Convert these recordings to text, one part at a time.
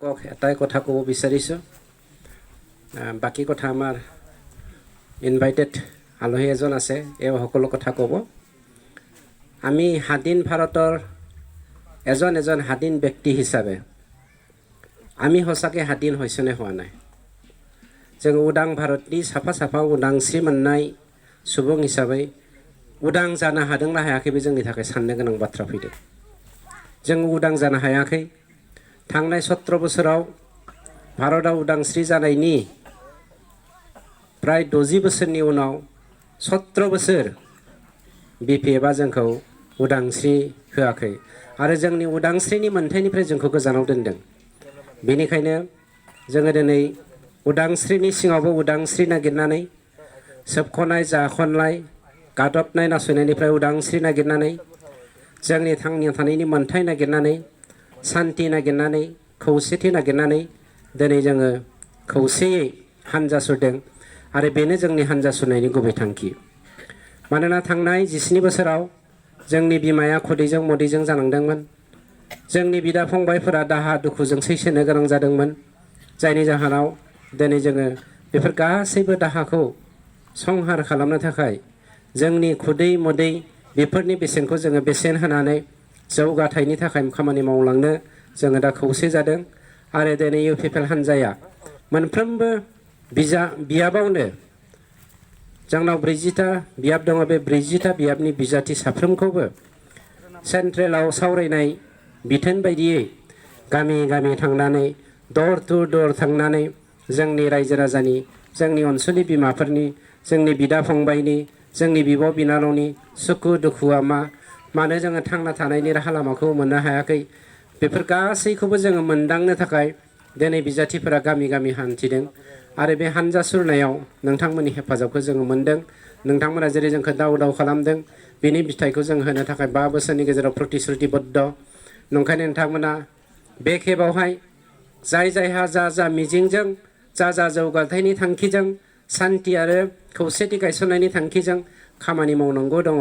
এটাই কথা ক'ব বিচাৰিছোঁ। বাকী কথা আমাৰ ইনভাইটেড আলহী এজন আছে, এওঁ সকলো কথা ক'ব। আমি স্বাধীন ভাৰতৰ এজন স্বাধীন ব্যক্তি হিচাপে আমি সঁচাকৈ স্বাধীন হৈছেনে হোৱা নাই। जों उदां भारतनि साफा उदांस्रि मोननाय सुबुं हिसाबै उदां जानो हादोंना हायाखैबो जोंनि थाखाय साननो गोनां बाथ्रा फैदों। जों उदां जानो हायाखै। थांनाय 17 बोसोराव भारतआव उदांस्रि जानायनि प्राय 60 बोसोरनि उनाव 17 बोसोर BPFआ जोंखौ उदांस्रि होआखै आरो जोंनि उदांस्रिनि मोन्थाइनिफ्राय जोंखौ गोजानाव दोनदों। बेनिखायनो जोङो दिनै उदांस्रिनि सिङावबो उदांस्रि नागिरनानै सोबख'नाय जाख'नाय गादबनाय नासयनायनिफ्राय उदांस्रि नागिरनानै जोंनि थांना थानायनि मोन्थाइ नागिरनानै शान्ति नागिरनानै खौसेथि नागिरनानै दिनै जोङो खौसेयै हान्जा सुरदों आरो बेनो जोंनि हान्जा सुरनायनि गुबै थांखि। मानोना थांनाय 17 बोसोराव जोंनि बिमाया खुदैजों मोदैजों जानांदोंमोन। जोंनि बिदा फंबायफोरा दाहा दुखुजों सैसोनो गोनां जादोंमोन। जायनि जाहोनाव दिनै जोङो बेफोर गासैबो दाहाखौ संहार खालामनो थाखाय जोंनि खुदै मोदै बेफोरनि बेसेनखौ जोङो बेसेन होनानै जौगाथायनि थाखाय खामानि मावलांनो जोङो दा खौसे जादों। आरो दिनै UPPL हान्जाया मोनफ्रोमबो बियाबावनो जोंनाव 40टा बियाब दङ। बे 40टा बियाबनि बिजाथि साफ्रोमखौबो सेन्ट्रेलाव सावरायनाय बिथोन बायदियै गामि गामि थांनानै दर टु दर थांनानै जोंनि रायजो राजानि, जोंनि ओनसोलनि बिमाफोरनि, जोंनि बिदा फंबायनि, जोंनि बिब' बिनानावनि सुखु दुखुआ मानो जोङो थांना थानायनि राहा लामाखौ मोननो हायाखै, बेफोर गासैखौबो जोङो मोनदांनो थाखाय दिनै बिजाथिफोरा गामि गामि हान्थिदों। आरो बे हान्जा सुरनायाव नोंथांमोननि हेफाजाबखौ जोङो मोनदों। नोंथांमोना जेरै जोंखौ दाव खालामदों, बेनि फिथाइखौ जों होनो थाखाय 5 बोसोरनि गेजेराव प्रतिश्रुतिबद्ध। नंखायनो नोंथांमोना बे खेबावहाय जायहा जा मिजिंजों, जा जौगाथायनि थांखिजों, शान्ति आरो खौसेथि गायसननायनि थांखिजों खामानि मावनांगौ दङ,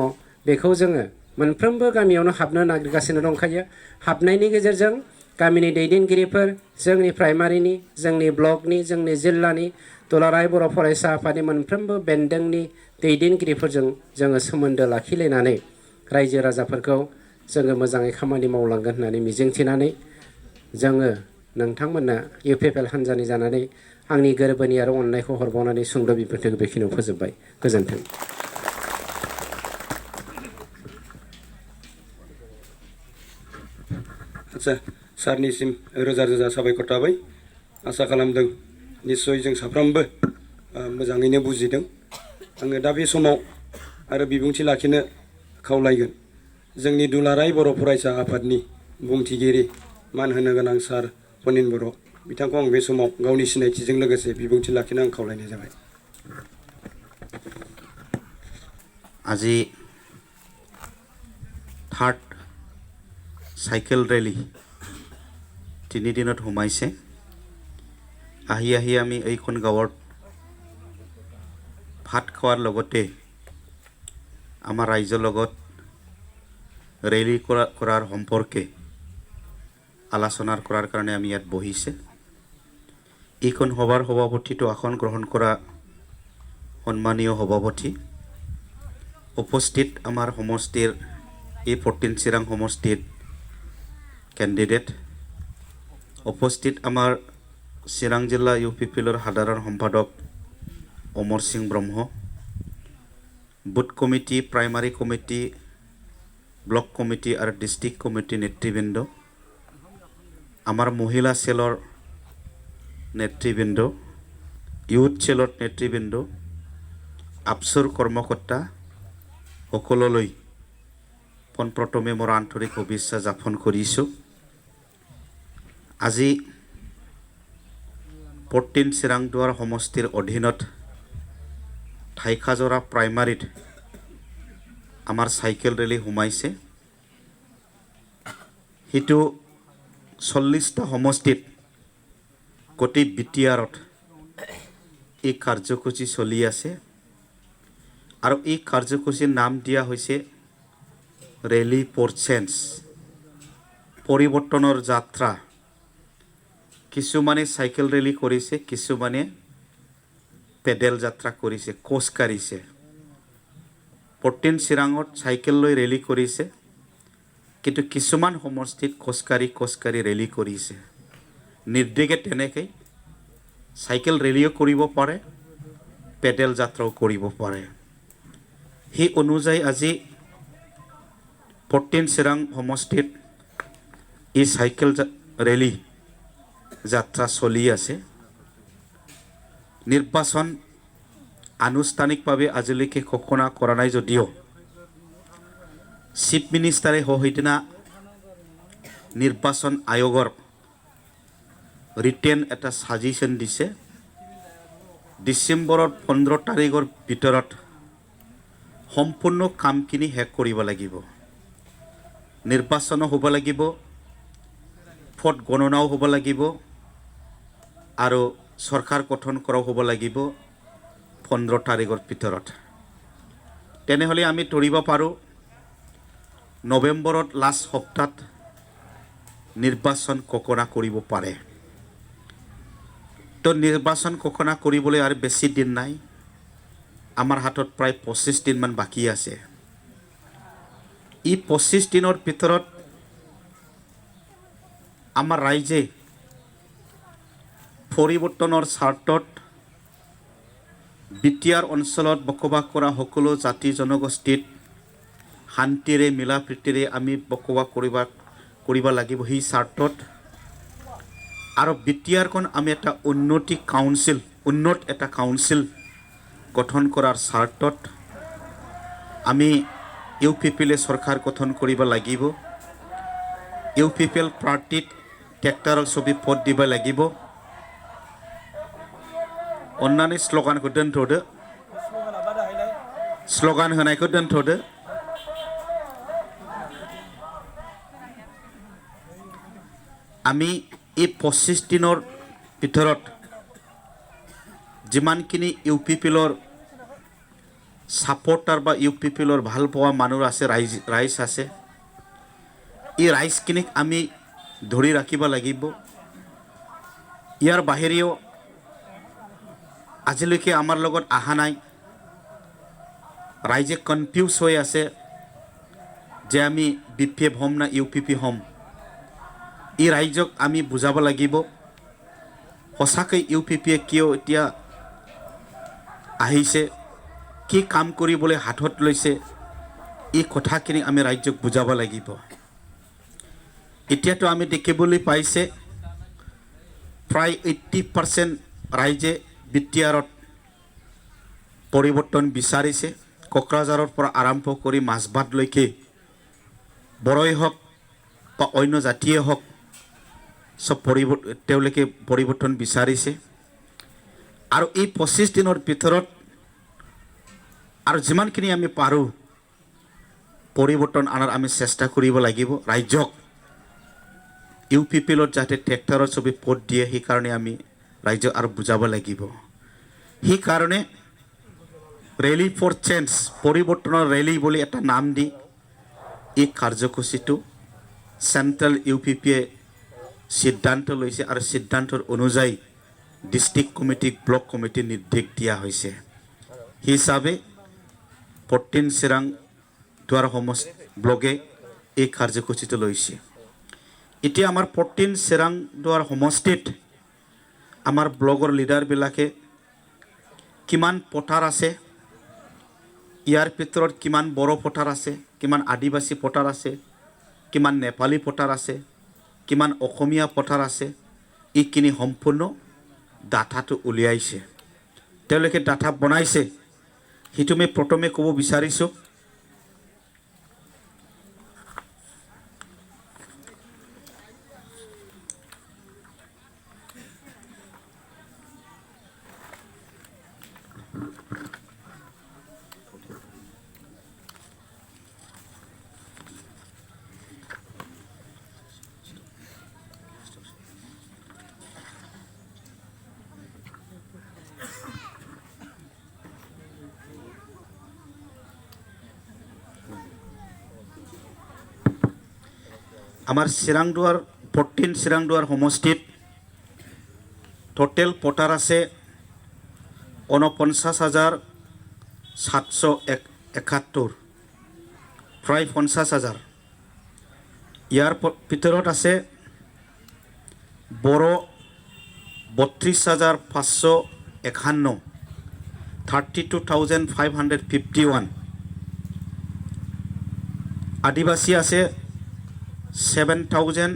बेखौ जोङो मोनफ्रोमबो गामियावनो हाबनो नागिरगासिनो दंखायो। हाबनायनि गेजेरजों गामिनि दैदेनगिरिफोर, जोंनि प्राइमारिनि, जोंनि ब्लकनि, जोंनि जिल्लानि, दुलाराय बर' फरायसा आफादनि मोनफ्रोमबो बेन्दोंनि दैदेनगिरिफोरजों जोङो सोमोन्दो लाखिलायनानै रायजो राजाफोरखौ जोङो मोजाङै खामानि मावलांगोन होननानै मिजिंथिनानै जोङो नोंथांमोननो UPPL हान्जानि जानानै आंनि गोरबोनि आरो अननायखौ हरबावनानै सुंद' बिबुंथिखौ बेखिनियाव फोजोबबाय। गोजोन्थों। आच्छा, सारनिसिम रोजा रोजा साबायखर थाबाय। आसा खालामदों निस्सय जों साफ्रोमबो मोजाङैनो बुजिदों। आङो दा बे समाव आरो बिबुंथि लाखिनो खावलायगोन जोंनि दुलाराय बर' फरायसा आफादनि बुंथिगिरि मान होनो गोनां सार फनिन बर', बिथांखौ आं बे समाव गावनि सिनायथिजों लोगोसे बिबुंथि लाखिनो आं खावलायनाय जाबाय। আজি থাৰ্ড চাইকেল ৰেলী 3 দিনত সোমাইছে। আহি আমি এইখন গাঁৱত ভাত খোৱাৰ লগতে আমাৰ ৰাইজৰ লগত ৰেলী কৰাৰ সম্পৰ্কে আলোচনা কৰাৰ কাৰণে আমি ইয়াত বহিছে। এইখন সভাৰ সভাপতিটো আসন গ্ৰহণ কৰা সন্মানীয় সভাপতি, উপস্থিত আমাৰ সমষ্টিৰ এই 14 চিৰাং সমষ্টিৰ কেণ্ডিডেট, উপস্থিত আমাৰ চিৰাং জিলা UPPLৰ সাধাৰণ সম্পাদক Amar Singh Brahma, booth committee, primary committee, block committee আৰু ডিষ্ট্ৰিক্ট কমিটি নেতৃবৃন্দ, আমাৰ মহিলা চেলৰ নেতৃবৃন্দ, ইউথ চেলৰ নেতৃবৃন্দ, আফচুৰ কৰ্মকৰ্তা সকললৈ পোনপ্ৰথমে মোৰ আন্তৰিক শুভেচ্ছা জ্ঞাপন কৰিছোঁ। আজি 14 চিৰাংদুৱাৰ সমষ্টিৰ অধীনত ঠাইখাজৰা প্ৰাইমাৰীত আমাৰ চাইকেল ৰেলী সোমাইছে। সেইটো 40টা সমষ্টিত গোটেই BTRত এই কাৰ্যসূচী চলি আছে আৰু এই কাৰ্যসূচীৰ নাম দিয়া হৈছে ৰেলী ফৰ চেঞ্জ, পৰিৱৰ্তনৰ যাত্ৰা কিছুমানে চাইকেল ৰেলী কৰিছে, কিছুমানে পেডেল যাত্ৰা কৰিছে, খোজ কাঢ়িছে। 14 চিৰাঙত চাইকেল লৈ ৰেলী কৰিছে, কিন্তু কিছুমান সমষ্টিত খোজকাঢ়ি ৰেলী কৰিছে। নিৰ্দেশে তেনেকৈ চাইকেল ৰেলীও কৰিব পাৰে, পেডেল যাত্ৰাও কৰিব পাৰে। সেই অনুযায়ী আজি 14 চিৰাং সমষ্টিত এই চাইকেল ৰেলী যাত্ৰা চলি আছে। নিৰ্বাচন আনুষ্ঠানিকভাৱে আজিলৈকে ঘোষণা কৰা নাই যদিও চিফ মিনিষ্টাৰে সেইদিনা নিৰ্বাচন আয়োগৰ ৰিটেন এটা ছাজেশ্যন দিছে। ডিচেম্বৰৰ 15 তাৰিখৰ ভিতৰত সম্পূৰ্ণ কামখিনি শেষ কৰিব লাগিব। নিৰ্বাচনো হ'ব লাগিব, ভোট গণনাও হ'ব লাগিব, আৰু চৰকাৰ গঠন কৰাও হ'ব লাগিব 15 তাৰিখৰ ভিতৰত। তেনেহ'লে আমি ধৰিব পাৰোঁ নৱেম্বৰত লাষ্ট সপ্তাহত নিৰ্বাচন ঘোষণা কৰিব পাৰে। তো নিৰ্বাচন ঘোষণা কৰিবলৈ আৰু বেছি দিন নাই, আমাৰ হাতত প্ৰায় 25 দিনমান বাকী আছে। এই 25 দিনৰ ভিতৰত আমাৰ ৰাইজে পৰিৱৰ্তনৰ স্বাৰ্থত বিটিআৰ অঞ্চলত বসবাস কৰা সকলো জাতি জনগোষ্ঠীত শান্তিৰে মিলা প্ৰীতিৰে আমি বসবাস কৰিব লাগিব সেই স্বাৰ্থত। আৰু বিটিআৰখন আমি এটা উন্নত এটা কাউন্সিল গঠন কৰাৰ স্বাৰ্থত আমি UPPL চৰকাৰ গঠন কৰিব লাগিব। UPPL পাৰ্টিত ট্ৰেক্টৰৰ ছবি ভোট দিব লাগিব। अन्नानै स्ल'गानखौ दोनथ'दो, स्ल'गान होनायखौ दोनथ'दो। আমি এই 25 দিনৰ ভিতৰত যিমানখিনি UPPLৰ ছাপোৰ্টাৰ বা UPPLৰ ভাল পোৱা মানুহ আছে, ৰাইজ আছে, এই ৰাইজখিনিক আমি ধৰি ৰাখিব লাগিব। ইয়াৰ বাহিৰেও আজিলৈকে আমাৰ লগত অহা নাই, ৰাইজে কনফিউজ হৈ আছে যে আমি BPF হ'ম না UPP হ'ম। এই ৰাইজক আমি বুজাব লাগিব সঁচাকৈ UPPয়ে কিয় এতিয়া আহিছে, কি কাম কৰিবলৈ হাতত লৈছে, এই কথাখিনি আমি ৰাইজক বুজাব লাগিব। এতিয়াতো আমি দেখিবলৈ পাইছে প্ৰায় 80% ৰাইজে বিটিআৰত পৰিৱৰ্তন বিচাৰিছে। কোকৰাঝাৰৰ পৰা আৰম্ভ কৰি মাজবাটলৈকে বড়োই হওক বা অন্য জাতিয়ে হওক, চব তেওঁলোকে পৰিৱৰ্তন বিচাৰিছে। আৰু এই 25 দিনৰ ভিতৰত আৰু যিমানখিনি আমি পাৰোঁ পৰিৱৰ্তন আনাৰ আমি চেষ্টা কৰিব লাগিব। ৰাইজক UPPLত যাতে ট্ৰেক্টৰৰ ছবি ভোট দিয়ে, সেইকাৰণে আমি ৰাইজক আৰু বুজাব লাগিব। সেইকাৰণে ৰেলী ফৰ চেঞ্জ, পৰিৱৰ্তনৰ ৰেলী বুলি এটা নাম দি এই কাৰ্যসূচীটো চেণ্ট্ৰেল UPPয়ে সিদ্ধান্ত লৈছে, আৰু সিদ্ধান্তৰ অনুযায়ী ডিষ্ট্ৰিক্ট কমিটিক ব্লক কমিটি নিৰ্দেশ দিয়া হৈছে। সেই হিচাপে 14 চিৰাং দুৱাৰ ব্লকে এই কাৰ্যসূচীটো লৈছে। এতিয়া আমাৰ 14 চিৰাং দুৱাৰ সমষ্টিত আমাৰ ব্লকৰ লিডাৰবিলাকে কিমান পথাৰ আছে, ইয়াৰ ভিতৰত কিমান বড়ো পথাৰ আছে, কিমান আদিবাসী পথাৰ আছে, কিমান নেপালী পথাৰ আছে, কিমান অসমীয়া পথাৰ আছে, এইখিনি সম্পূৰ্ণ ডাটাটো উলিয়াইছে। তেওঁলোকে ডাটা বনাইছে, সেইটো মই প্ৰথমে ক'ব বিচাৰিছোঁ। আমাৰ চিৰাংদুৱাৰ 14 চিৰাংদুৱাৰ সমষ্টিত টোটেল ভোটাৰ আছে 49,771 প্ৰায় 50,000। ইয়াৰ ভিতৰত আছে বড়ো 32,551 32,551। আদিবাসী আছে 7,000,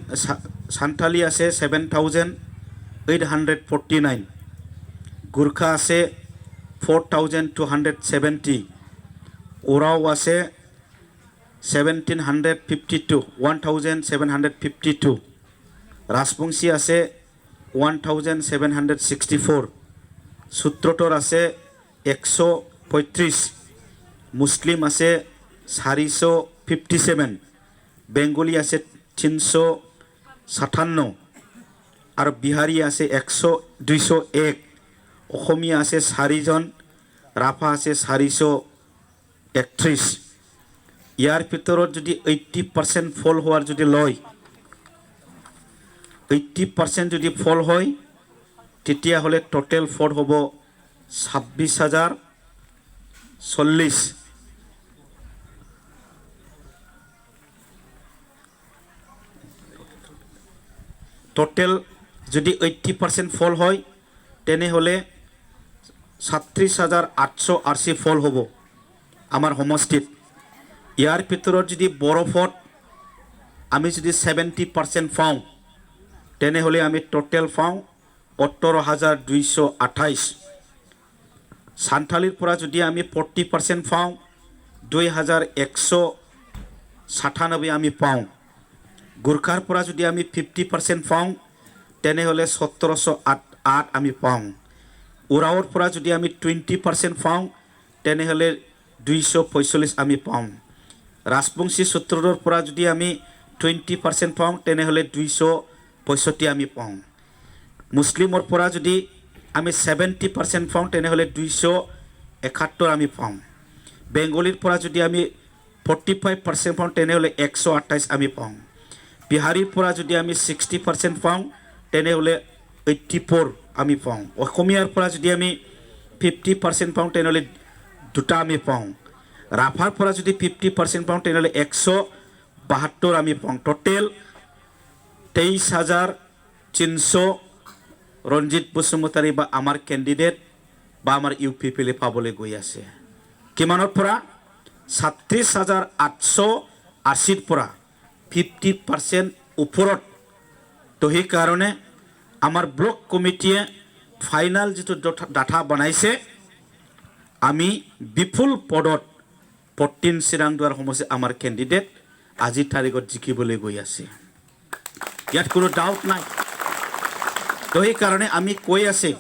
সান্থালি আছে 7,849, গুর্খা আছে 4,270, ওরাও আছে 1,752, রাজবংশী আছে 1,764, সূত্রটোর আছে 135, মুসলিম আছে 457, বেঙ্গলি আছে 357 আর বিহারি আছে 201, অসমীয়া আছে 4 জন, রাভা আছে 431। ইয়ার ভিতৰত যদি 80% ফল হওয়ার যদি লয়, 80% যদি ফল হয় তেতিয়া হলে টোটাল ফল হব 26,040। টোটেল যদি 80% ফল হয় তেনেহলে 37,880 ফল হব আমার সমষ্টিত। ইয়ার ভিতৰত যদি বৰফত আমি যদি 70% পাওঁ তেনেহলে আমি টোটেল পাওঁ 18,228। সান্থালিৰ পৰা যদি আমি 40% পাওঁ 2,197 আমি পাওঁ। গুৰ্খাৰ পৰা যদি আমি 50% পাওঁ তেনেহলে 1708 আমি পাওঁ। ওৰাওৰ পৰা যদি আমি 20% পাওঁ তেনেহলে 245 আমি পাওঁ। ৰাজবংশী সূত্ৰটোৰ পৰা যদি আমি 20% পাওঁ তেনেহলে 265 আমি পাওঁ। মুসলিমৰ পৰা যদি আমি 70% পাওঁ তেনেহলে 271 আমি পাওঁ। বেঙ্গলিৰ পৰা যদি আমি 45% পাওঁ তেনেহলে 128 আমি পাওঁ। বিহাৰীৰ পৰা যদি আমি 60% পাওঁ তেনেহলে 84 আমি পাওঁ। অসমীয়াৰ পৰা যদি আমি 50% পাওঁ তেনেহলে 2টা আমি পাওঁ। ৰাভাৰ পৰা যদি 50% পাওঁ তেনেহলে 172 আমি পাওঁ। টোটেল 23,300 রঞ্জিত বসুমতাৰী বা আমাৰ কেণ্ডিডেট বা আমাৰ UPPL পাবলৈ গৈ আছে। কিমানৰ পৰা 37,880 পৰা 50% ওপৰত। তো সেইকাৰণে আমাৰ ব্লক কমিটিয়ে ফাইনাল যিটো ডাটা বনাইছে আমি বিপুল পদত 14 চিৰাংদুৱাৰ সমষ্টি আমাৰ কেণ্ডিডেট আজিৰ তাৰিখত জিকিবলৈ গৈ আছে। ইয়াত কোনো ডাউট নাই। তো সেইকাৰণে আমি কৈ আছে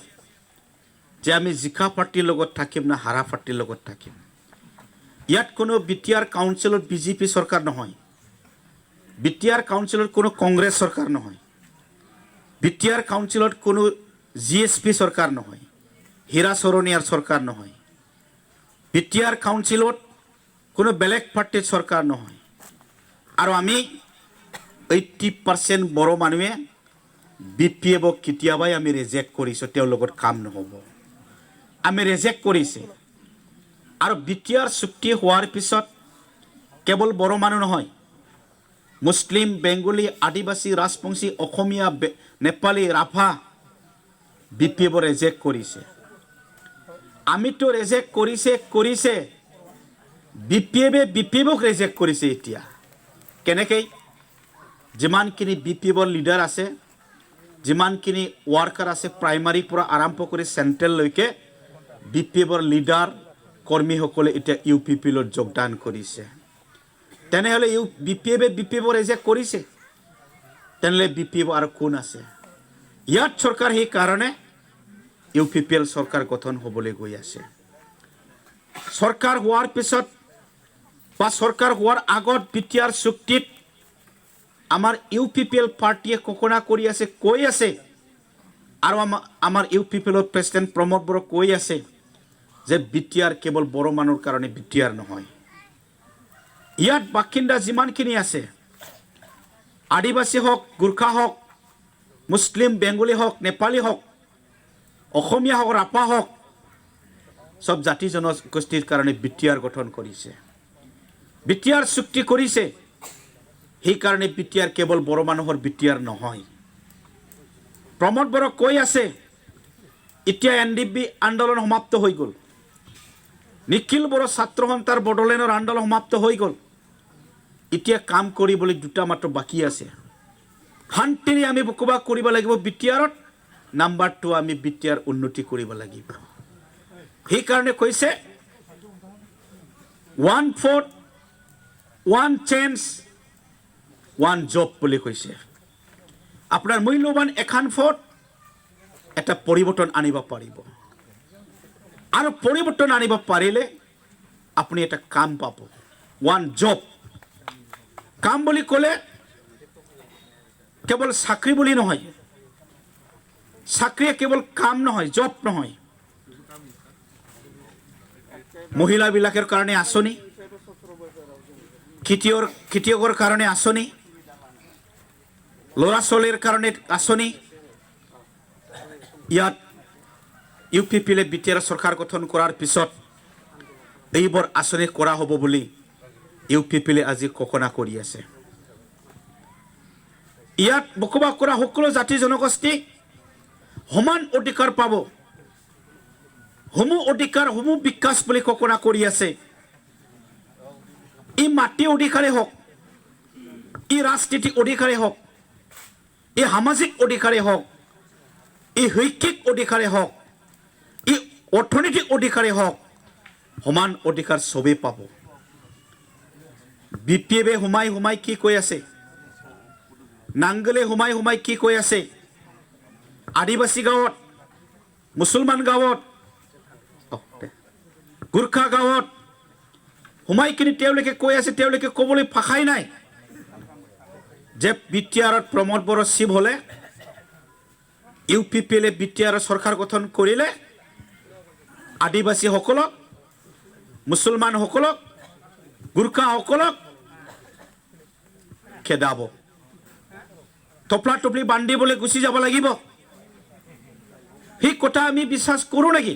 যে আমি জিকা পাৰ্টিৰ লগত থাকিম না হাৰা পাৰ্টিৰ লগত থাকিম। ইয়াত কোনো বিটিআৰ কাউন্সিলত BJP চৰকাৰ নহয়, বিটিআর কাউন্সিলত কোনো কংগ্রেস সরকার নহয়, বিটিআর কাউন্সিলত কোনো GSP সরকার নহয়, হীরা সরনিয়ার সরকার নহয়, বিটিআর কাউন্সিলত কোনো বেলেগ পার্টির সরকার নহয়। আর আমি 80% বড় মানুহে BPF কেতিয়াবাই আমি রিজেক্ট কৰিছোঁ, তেওঁৰ লগত কাম নহ'ব আমি ৰিজেক্ট কৰিছে। আৰু বিটিআৰ চুক্তি হোৱাৰ পিছত কেৱল বড় মানুহ নহয়, মুসলিম, বেঙ্গলি, আদিবাসী, ৰাজবংশী, অসমীয়া, নেপালী, ৰাভা BPF ৰিজেক্ট কৰিছে। আমিতো ৰিজেক্ট কৰিছে BPF ৰিজেক্ট কৰিছে। এতিয়া কেনেকৈ যিমানখিনি BPF লিডাৰ আছে, যিমানখিনি ওয়াৰ্কাৰ আছে, প্ৰাইমাৰীৰ পৰা আৰম্ভ কৰি চেণ্ট্ৰেললৈকে BPF লিডাৰ কৰ্মীসকলে এতিয়া UPPL যোগদান কৰিছে। তেনেহলে BPF ৰিজেক্ট কৰিছে, তেনেহলে BPF আৰু কোন আছে? ইয়াত চৰকাৰ সেই কাৰণে UPPL চৰকাৰ গঠন হ'বলৈ গৈ আছে। চৰকাৰ হোৱাৰ পিছত বা চৰকাৰ হোৱাৰ আগত বিটিআৰ চুক্তিত আমাৰ UPPL পাৰ্টিয়ে ঘোষণা কৰি আছে, কৈ আছে, আৰু আমাৰ UPPL প্ৰেসিডেন্ট প্ৰমোদ বড়ো কৈ আছে যে বিটিআৰ কেৱল বড়ো মানুহৰ কাৰণে বিটিআৰ নহয়। ইয়াত বাসিন্দা যিমানখিনি আছে, আদিবাসী হওক, গুৰ্খা হওক, মুসলিম, বেঙ্গলি হওক, নেপালী হওক, অসমীয়া হওক ৰাভা হওক সব জাতি জনগোষ্ঠীৰ কাৰণে বিটিআৰ গঠন কৰিছে বিটিআৰ চুক্তি কৰিছে সেইকাৰণে বিটিআৰ কেৱল বড়ো মানুহৰ বিটিআৰ নহয় প্ৰমোদ বড়ো কৈ আছে এতিয়া এনডিপি আন্দোলন সমাপ্ত হৈ গ'ল নিখিল বড়ো ছাত্ৰ সন্থাৰ বড়োলেণ্ডৰ আন্দোলন সমাপ্ত হৈ গ'ল এতিয়া কাম কৰিবলৈ দুটা মাত্ৰ বাকী আছে শান্তিৰে আমি বসবাস কৰিব লাগিব বিটিআৰত নাম্বাৰ 2 আমি বিটিআৰ উন্নতি কৰিব লাগিব সেইকাৰণে কৈছে 1 vote 1 chance 1 job বুলি কৈছে আপোনাৰ মূল্যৱান এখন ভোট এটা পৰিৱৰ্তন আনিব পাৰিব আৰু পৰিৱৰ্তন আনিব পাৰিলে আপুনি এটা কাম পাব 1 job কাম বুলি ক'লে কেৱল চাকৰি বুলি নহয় চাকৰিয়ে কেৱল কাম নহয় জব নহয় মহিলাবিলাকৰ কাৰণে আঁচনি খেতিয়কৰ কাৰণে আঁচনি ল'ৰা ছোৱালীৰ কাৰণে আঁচনি ইয়াত ইউপিপিএলে বিটিআৰ চৰকাৰ গঠন কৰাৰ পিছত এইবোৰ আঁচনি কৰা হ'ব বুলি ইউপিপিএলে আজি ঘোষণা কৰি আছে ইয়াত বসবাস কৰা সকলো জাতি জনগোষ্ঠী সমান অধিকাৰ পাব সমূহ অধিকাৰ সমূহ বিকাশ বুলি ঘোষণা কৰি আছে ই মাটি অধিকাৰে হওক ই ৰাজনীতিক অধিকাৰে হওক ই সামাজিক অধিকাৰে হওক ই শৈক্ষিক অধিকাৰে হওক ই অৰ্থনৈতিক অধিকাৰে হওক সমান অধিকাৰ চবেই পাব বিপিএফে সোমাই কি কৈ আছে নাংগলে সোমাই কি কৈ আছে আদিবাসী গাঁৱত মুছলমান গাঁৱত গোৰ্খা গাঁৱত সোমাই কিনি তেওঁলোকে কৈ আছে তেওঁলোকে ক'বলৈ ভাষাই নাই যে বিটিআৰত প্ৰমোদ বড়ো চিফ হ'লে ইউপিপিএলে বিটিআৰৰ চৰকাৰ গঠন কৰিলে আদিবাসীসকলক মুছলমানসকলক গোৰ্খাসকলক খেদাব টপলা টপলি বান্ধিবলৈ গুচি যাব লাগিব সেই কথা আমি বিশ্বাস কৰোঁ নেকি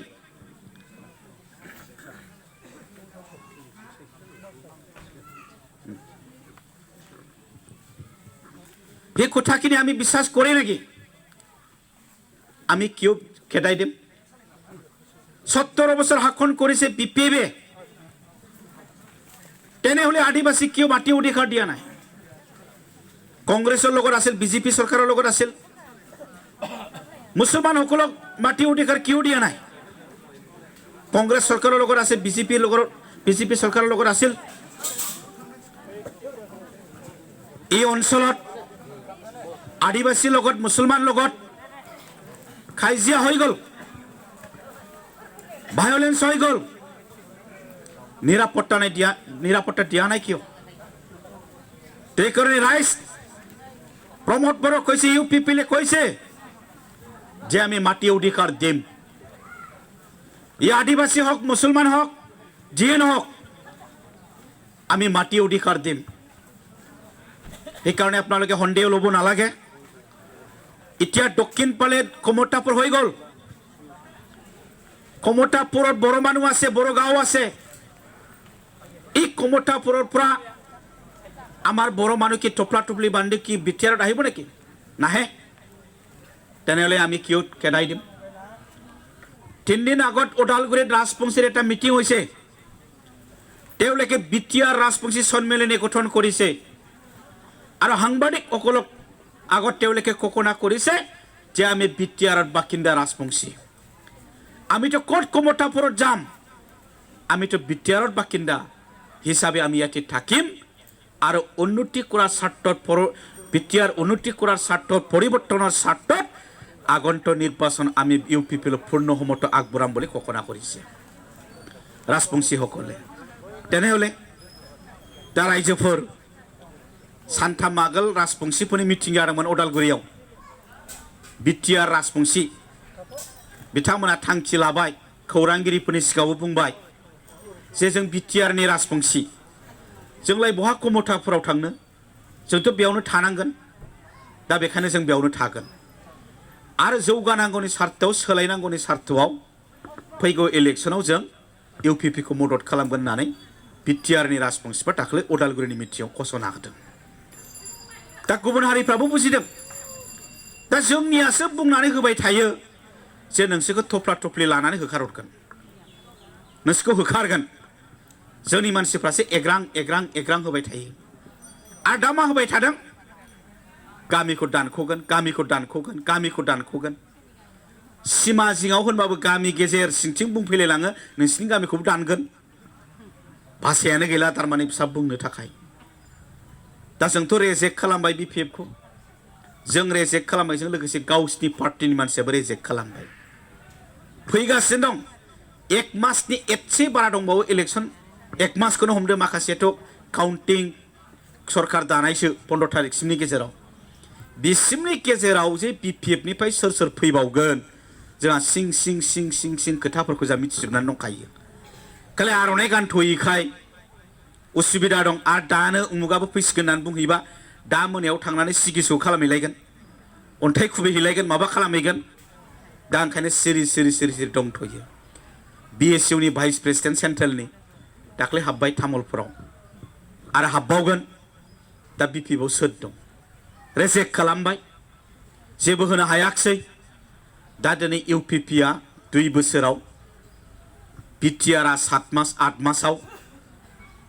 সেই কথাখিনি আমি বিশ্বাস কৰে নেকি আমি কিয় খেদাই দিম 70 বছৰ শাসন কৰিছে বিপিএফে তেনেহ'লে আদিবাসী কিয় মাটি অধিকাৰ দিয়া নাই কংগ্ৰেছৰ লগত আছিল বিজেপি চৰকাৰৰ লগত আছিল মুছলমানসকলক মাটি অধিকাৰ কিয় দিয়া নাই কংগ্ৰেছ চৰকাৰৰ লগত আছে বিজেপি চৰকাৰৰ লগত আছিল এই অঞ্চলত আদিবাসীৰ লগত মুছলমান লগত কাজিয়া হৈ গ'ল ভায়োলেন্স হৈ গ'ল নিৰাপত্তা দিয়া নাই কিয় সেইকাৰণে ৰাইজ প্ৰমোদ বড়ো কৈছে ইউপিপিএলে কৈছে যে আমি মাটি অধিকাৰ দিম ই আদিবাসী হওক মুছলমান হওক যিয়ে নহওক আমি মাটি অধিকাৰ দিম সেইকাৰণে আপোনালোকে সন্দেহ ল'ব নালাগে এতিয়া দক্ষিণ ফালে কমতাপুৰ হৈ গ'ল কমতাপুৰত বড়ো মানুহ আছে বড়ো গাঁও আছে এই কমতাপুৰৰ পৰা আমাৰ বড়ো মানুহ কি টপলা টপলি বান্ধি কি বিটিআৰত আহিব নেকি নাহে তেনেহ'লে আমি কিয় খেদাই দিম 3 দিন আগত ওদালগুৰিত ৰাজবংশীৰ এটা মিটিং হৈছে তেওঁলোকে বিটিআৰ ৰাজবংশী সন্মিলনী গঠন কৰিছে আৰু সাংবাদিকসকলক আগত তেওঁলোকে ঘোষণা কৰিছে যে আমি বিটিআৰত বাসিন্দা ৰাজবংশী আমিতো ক'ত কমতাপুৰত যাম আমিতো বিটিআৰত বাসিন্দা হিচাপে আমি ইয়াতে থাকিম আৰু উন্নতি কৰাৰ স্বাৰ্থত বিটিআৰ উন্নতি কৰাৰ স্বাৰ্থত পৰিৱৰ্তনৰ স্বাৰ্থত আগন্তুক নিৰ্বাচন আমি ইউপিপিএল পূৰ্ণ সমৰ্থন আগবঢ়াম বুলি ঘোষণা কৰিছে ৰাজবংশীসকলে তেনেহ'লে তাৰ ৰাইজৰ सान्थाम आगोल राजबंशीफोरनि मिटिं जादोंमोन उदालगुरियाव बिटिआर राजबंशी बिथांमोना थांखि लाबाय खौरांगिरिफोरनि सिगाङाव बुंबाय जे जों बिटिआरनि राजबंशी जोंलाय बहा कमतापुराव थांनो जोंथ' बेयावनो थानांगोन दा बेखायनो जों बेयावनो थागोन आरो जौगानांगौनि सार्थआव सोलायनांगौनि सार्थआव फैगौ इलेक्सनाव जों इउपिपि खौ मदद खालामगोन होननानै बिटिआरनि राजबंसिफ्रा दाखालि उदालगुरिनि मिटिङाव घोषणा होदों। दा गुबुन हारिफ्राबो बुजिदों। दा जोंनियासो बुंनानै होबाय थायो जे नोंसोरखौ थफ्ला थफ्लि लानानै होखारहरगोन, नोंसोरखौ होखारगोन। जोंनि मानसिफ्रासो एग्रां एग्रां एग्रां होबाय थायो। आरो दा मा होबाय थादों? गामिखौ दानख'गोन, गामिखौ दानख'गोन, गामिखौ दानख'गोन। सिमा जिङाव होनबाबो गामि गेजेर सिंथिं बुंफैलायलाङो नोंसिनि गामिखौबो दानगोन। भाषायानो गैला थारमाने फिसा बुंनो थाखाय। दा जोंथ' रेजेक्ट खालामबाय BPF खौ। जों रेजेक्ट खालामनायजों लोगोसे गावसिनि पार्टिनि मानसियाबो रेजेक्ट खालामबाय। फैगासिनो दं। 1 मासनि एसे बारा दंबावो इलेक्सन। 1 मासखौनो हमदो, माखासेथ' काउन्टिं सरकार दानायसो 15 तारिखसिमनि गेजेराव। बिसिमनि गेजेराव जे BPF निफ्राय सोर सोर फैबावगोन जोंहा सिं खोथाफोरखौ जों मिथिजोबनानै दंखायो। खालि आर'नाइ गानथ'यैखाय उसुबिदा दं। आरो दानो उमुगाबो फैसिगोन होननानै बुंहैबा दा मोनायाव थांनानै सिगिसौ खालामहैलायगोन, अन्थाइ खुबैहैलायगोन, माबा खालामहैगोन। दा ओंखायनो सिरि दंथ'यो। BSU नि भाइस प्रेसिडेन्ट सेन्ट्रेलनि दाख्लै हाब्बाय तामुलपुराव आरो हाबबावगोन। दा BPF आव सोर दं? रेजेक्ट खालामबाय, जेबो होनो हायाखिसै। दा दिनै इउपिपिआ 2 बोसोराव, बिटिआरआ 7 मास 8 मासाव,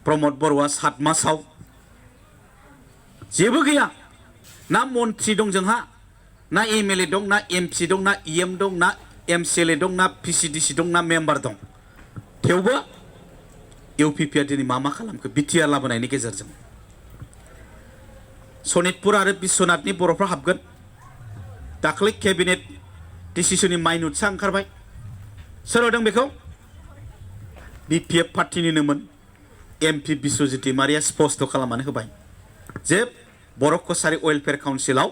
प्रमद बर'आ 7 मासाव जेबो गैया। ना मन्त्रि दं जोंहा, ना MLA दं, ना MP दं, ना EM दं, ना MCLA दं, ना PCDC दं, ना मेम्बार दं। थेवबो इउपिपिआ दिनै मा खालामखो बिटिआर लाबोनायनि गेजेरजों? सनितपुर आरो बिश्वनाथनि बर'फ्रा हाबगोन। दाख्लै केबिनेट डिसिसननि माइनुटसा ओंखारबाय। सोर होदों बेखौ? BPF पार्टिनिनोमोन MP बिश्वजित दैमारिया स्पष्ट खालामनानै होबाय जे बर' कसारि वेलफेयार काउन्सिलाव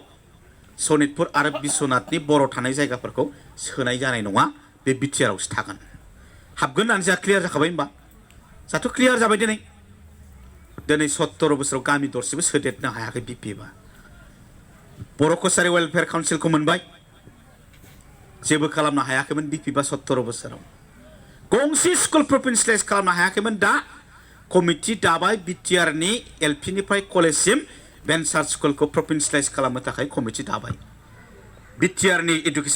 सनितपुर आरो बिश्वनाथनि बर' थानाय जायगाफोरखौ सोनाय जानाय नङा, बे बिटिआरआवसो थागोन। हाबगोन होननानै जोंहा क्लियार जाखाबाय होनबा? जोंहाथ' क्लियार जाबाय दिनै। 17 बोसोराव गामि दरसेबो सोदेरनो हायाखै BPF आ। बर' कसारि वेलफेयार काउन्सिलखौ मोनबाय, जेबो खालामनो हायाखैमोन BPF आ 17 बोसोराव। गंसे स्कुल प्रभिन्सियेलाइज खालामनो हायाखैमोन। दा कमिटि दाबाय बिटिआरनि LP निफ्राय कलेजसिम भेन्सार स्कुलखौ प्रभिन्सियेलाइज खालामनो थाखाय कमिटि दाबाय। बिटिआरनि एडुकेसन